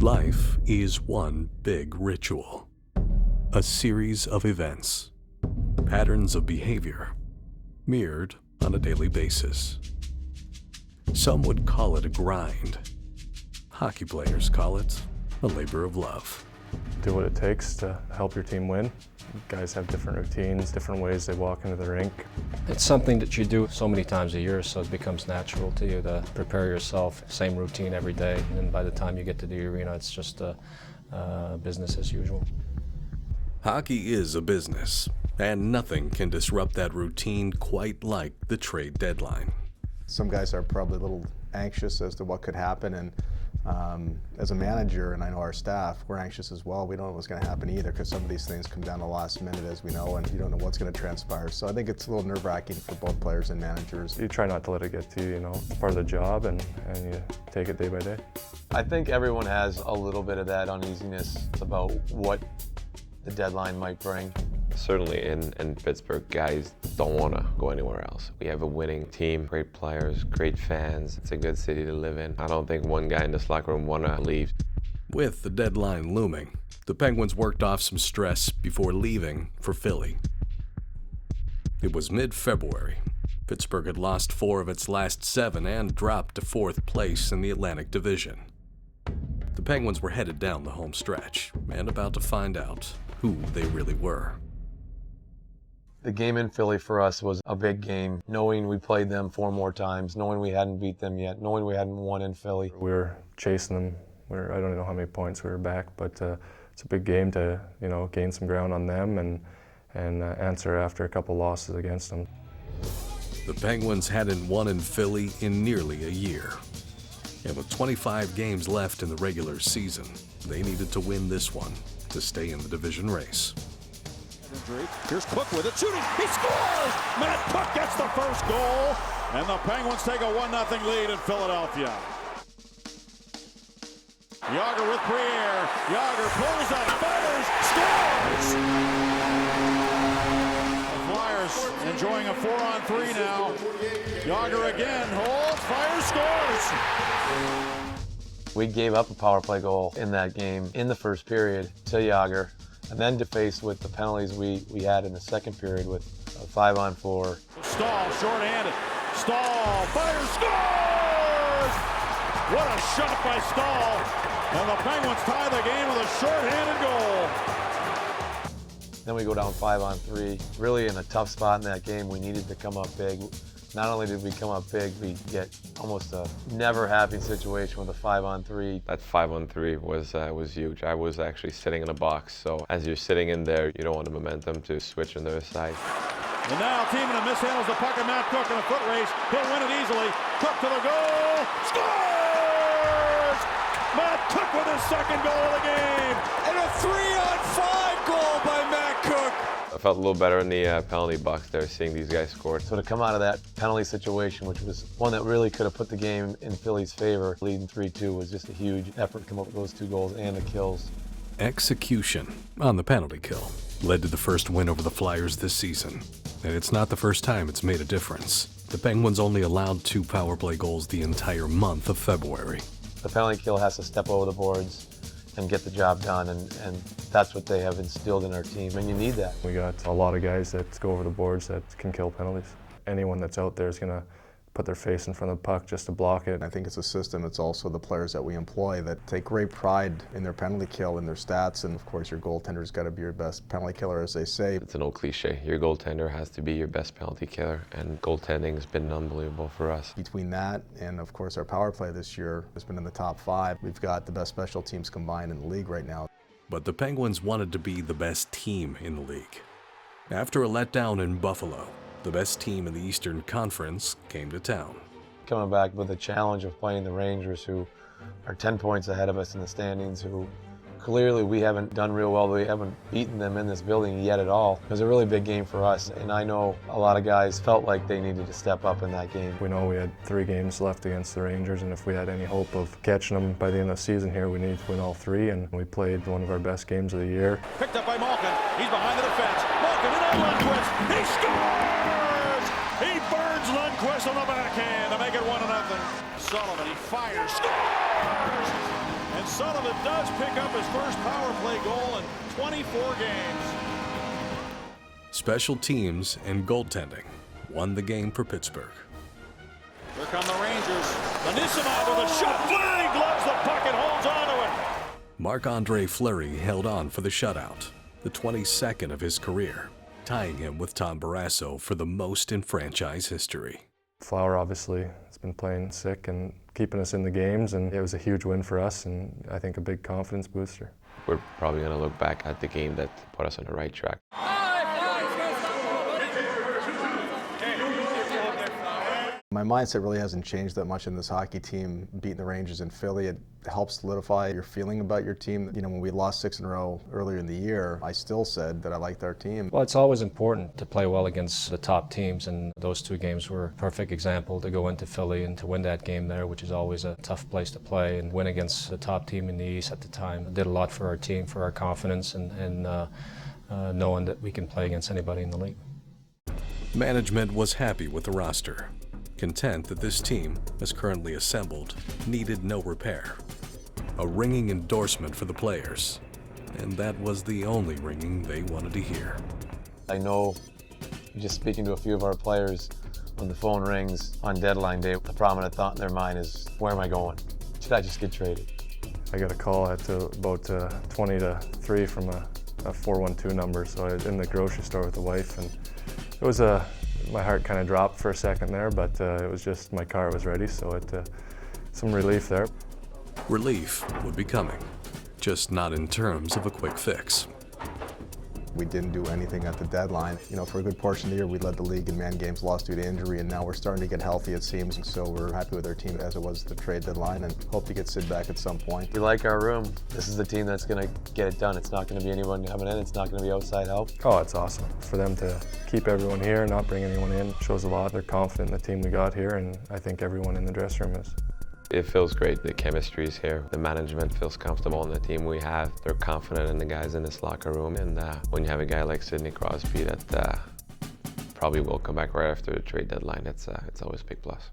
Life is one big ritual, a series of events, patterns of behavior, mirrored on a daily basis. Some would call it a grind. Hockey players call it a labor of love. Do what it takes to help your team win. Guys have different routines, different ways they walk into the rink. It's something that you do so many times a year, so it becomes natural to you to prepare yourself, same routine every day, and by the time you get to the arena, it's just business as usual. Hockey is a business, and nothing can disrupt that routine quite like the trade deadline. Some guys are probably a little anxious as to what could happen, and as a manager, and I know our staff, we're anxious as well. We don't know what's going to happen either, because some of these things come down the last minute, as we know, and you don't know what's going to transpire. So I think it's a little nerve-wracking for both players and managers. You try not to let it get to you, it's part of the job, and you take it day by day. I think everyone has a little bit of that uneasiness about what the deadline might bring. Certainly in Pittsburgh, guys don't want to go anywhere else. We have a winning team, great players, great fans. It's a good city to live in. I don't think one guy in this locker room want to leave. With the deadline looming, the Penguins worked off some stress before leaving for Philly. It was mid-February. Pittsburgh had lost 4 of its last 7 and dropped to 4th place in the Atlantic Division. The Penguins were headed down the home stretch and about to find out who they really were. The game in Philly for us was a big game, knowing we played them 4 more times, knowing we hadn't beat them yet, knowing we hadn't won in Philly. We were chasing them. I don't know how many points we were back, but it's a big game to gain some ground on them and answer after a couple losses against them. The Penguins hadn't won in Philly in nearly a year. And with 25 games left in the regular season, they needed to win this one to stay in the division race. Here's Cook with it, shooting, he scores! Matt Cook gets the first goal, and the Penguins take a 1-0 lead in Philadelphia. Yager with Briere, Yager pulls up, fires, scores! The Flyers enjoying a 4-on-3 now. Yager again, holds, fires, scores! We gave up a power play goal in that game in the first period to Yager, and then defaced with the penalties we had in the second period with a 5-on-4. Stahl, short-handed. Stahl, fires, scores! What a shot by Stahl! And the Penguins tie the game with a short-handed goal. Then we go down 5-on-3. Really in a tough spot in that game. We needed to come up big. Not only did we come up big, we get almost a never-happening situation with a 5-on-3. That 5-on-3 was huge. I was actually sitting in a box, so as you're sitting in there, you don't want the momentum to switch on the other side. And now Timonen mishandles the puck, and Matt Cook in a foot race. He'll win it easily. Cook to the goal. Scores! Matt Cook with his second goal of the game. And a 3-on-5 goal by Matt Cook. I felt a little better in the penalty box there, seeing these guys score. So to come out of that penalty situation, which was one that really could have put the game in Philly's favor, leading 3-2, was just a huge effort to come up with those 2 goals and the kills. Execution on the penalty kill led to the first win over the Flyers this season. And it's not the first time it's made a difference. The Penguins only allowed 2 power play goals the entire month of February. The penalty kill has to step over the boards and get the job done, and that's what they have instilled in our team, and you need that. We got a lot of guys that go over the boards that can kill penalties. Anyone that's out there is going to put their face in front of the puck just to block it. I think it's a system. It's also the players that we employ that take great pride in their penalty kill and their stats, and of course your goaltender's got to be your best penalty killer, as they say. It's an old cliche. Your goaltender has to be your best penalty killer, and goaltending has been unbelievable for us. Between that and of course our power play this year has been in the top 5. We've got the best special teams combined in the league right now. But the Penguins wanted to be the best team in the league. After a letdown in Buffalo, the best team in the Eastern Conference came to town. Coming back with the challenge of playing the Rangers, who are 10 points ahead of us in the standings, who clearly we haven't done real well. We haven't beaten them in this building yet at all. It was a really big game for us, and I know a lot of guys felt like they needed to step up in that game. We know we had 3 games left against the Rangers, and if we had any hope of catching them by the end of the season here, we needed to win all 3, and we played one of our best games of the year. Picked up by Malkin. He's behind the defense. Malkin in on Lundqvist. He scores! He burns Lundqvist on the backhand to make it 1-0. Sullivan, he fires, scores! And Sullivan does pick up his first power play goal in 24 games. Special teams and goaltending won the game for Pittsburgh. Here come the Rangers. Anisimov with a shot. Fleury gloves the puck and holds on to it. Marc-Andre Fleury held on for the shutout, the 22nd of his career, tying him with Tom Barrasso for the most in franchise history. Flower obviously has been playing sick and keeping us in the games, and it was a huge win for us and I think a big confidence booster. We're probably going to look back at the game that put us on the right track. My mindset really hasn't changed that much in this hockey team. Beating the Rangers in Philly, it helps solidify your feeling about your team. You know, when we lost 6 in a row earlier in the year, I still said that I liked our team. Well, it's always important to play well against the top teams, and those 2 games were a perfect example to go into Philly and to win that game there, which is always a tough place to play, and win against the top team in the East at the time. It did a lot for our team, for our confidence, and knowing that we can play against anybody in the league. Management was happy with the roster, content that this team, as currently assembled, needed no repair. A ringing endorsement for the players, and that was the only ringing they wanted to hear. I know, just speaking to a few of our players, when the phone rings on deadline day, the prominent thought in their mind is, where am I going? Should I just get traded? I got a call at about 20 to 3 from a 412 number, so I was in the grocery store with the wife, and it was my heart kind of dropped for a second there, but it was just my car was ready, so some relief there. Relief would be coming, just not in terms of a quick fix. We didn't do anything at the deadline. You know, for a good portion of the year, we led the league in man games lost due to injury, and now we're starting to get healthy, it seems. So we're happy with our team as it was the trade deadline, and hope to get Sid back at some point. We like our room. This is the team that's going to get it done. It's not going to be anyone coming in. It's not going to be outside help. Oh, it's awesome. For them to keep everyone here, not bring anyone in, shows a lot. They're confident in the team we got here, and I think everyone in the dressing room is. It feels great. The chemistry is here. The management feels comfortable in the team we have. They're confident in the guys in this locker room. And when you have a guy like Sidney Crosby that probably will come back right after the trade deadline, it's always a big plus.